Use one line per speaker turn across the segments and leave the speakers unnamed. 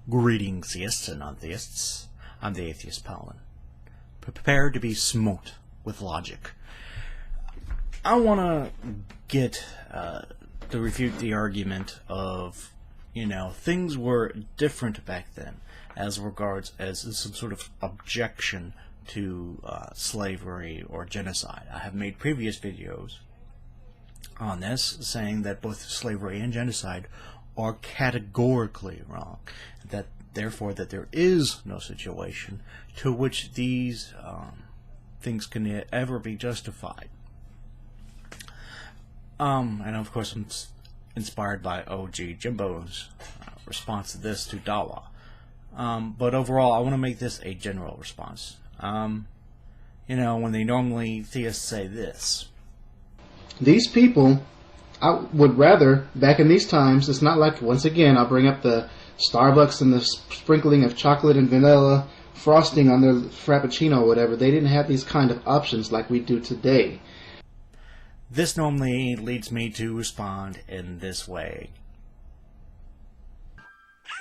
Greetings, theists and non-theists. I'm the Atheist Paladin. Prepare to be smote with logic. I want to get to refute the argument of, things were different back then as regards as some sort of objection to slavery or genocide. I have made previous videos on this saying that both slavery and genocide are categorically wrong, that therefore that there is no situation to which these things can ever be justified. And of course I'm inspired by OG Jimbo's response to this to Dawa. But overall I want to make this a general response. When they normally theists say this.
These people, I would rather, back in these times, it's not like, once again, I'll bring up the Starbucks and the sprinkling of chocolate and vanilla frosting on their Frappuccino or whatever. They didn't have these kind of options like we do today.
This normally leads me to respond in this way.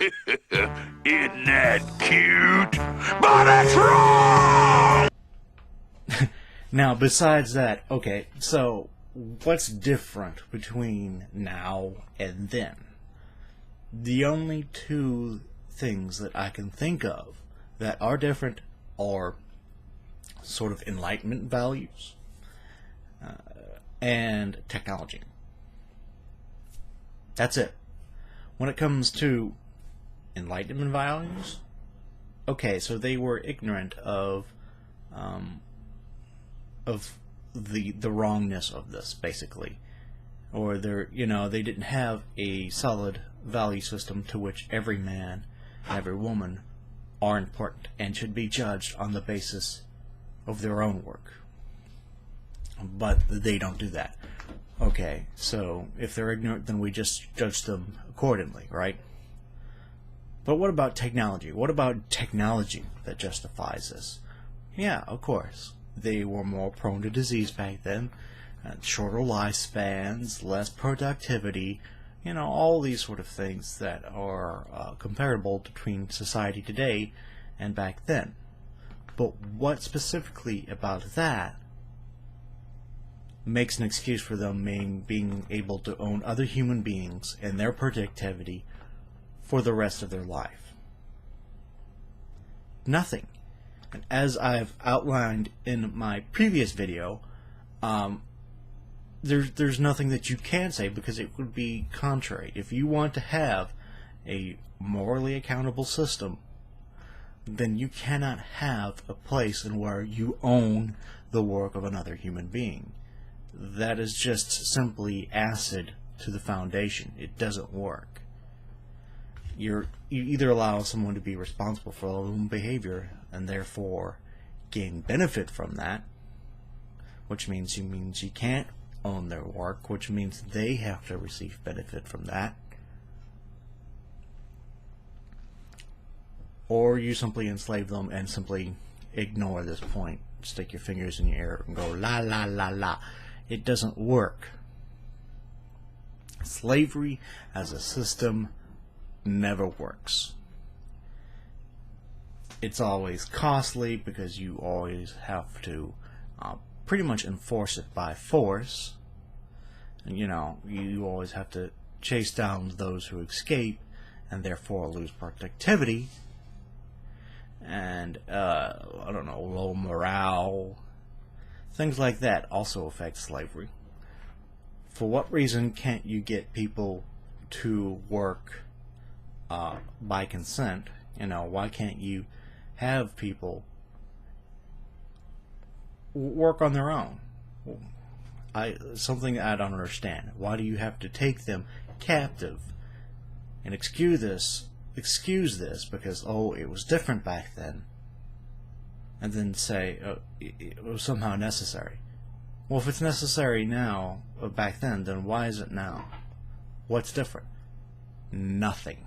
Isn't that cute? But it's wrong!
Now, besides that, okay, so what's different between now and then? The only two things that I can think of that are different are sort of enlightenment values and technology. That's it. When it comes to enlightenment values, okay, so they were ignorant of the wrongness of this, basically, or they didn't have a solid value system to which every man and every woman are important and should be judged on the basis of their own work. But they don't do that. Okay, so if they're ignorant, then we just judge them accordingly, right? But what about technology? What about technology that justifies this? Yeah, of course. They were more prone to disease back then, shorter lifespans, less productivity, all these sort of things that are comparable between society today and back then. But what specifically about that makes an excuse for them being able to own other human beings and their productivity for the rest of their life? Nothing. And as I've outlined in my previous video, there's nothing that you can say because it would be contrary. If you want to have a morally accountable system, then you cannot have a place in where you own the work of another human being. That is just simply acid to the foundation. It doesn't work. You either allow someone to be responsible for their own behavior and therefore gain benefit from that, which means you can't own their work, which means they have to receive benefit from that, or you simply enslave them and simply ignore this point, stick your fingers in your ear and go la la la la. It doesn't work. Slavery as a system never works. It's always costly because you always have to pretty much enforce it by force, and you always have to chase down those who escape and therefore lose productivity and low morale. Things like that also affect slavery. For what reason can't you get people to work by consent? Why can't you have people work on their own? Something I don't understand. Why do you have to take them captive and excuse this because it was different back then, and then say it was somehow necessary? Well, if it's necessary now back then why is it now? What's different? Nothing.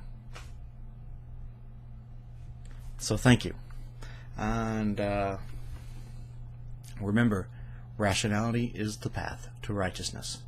So thank you, and remember, rationality is the path to righteousness.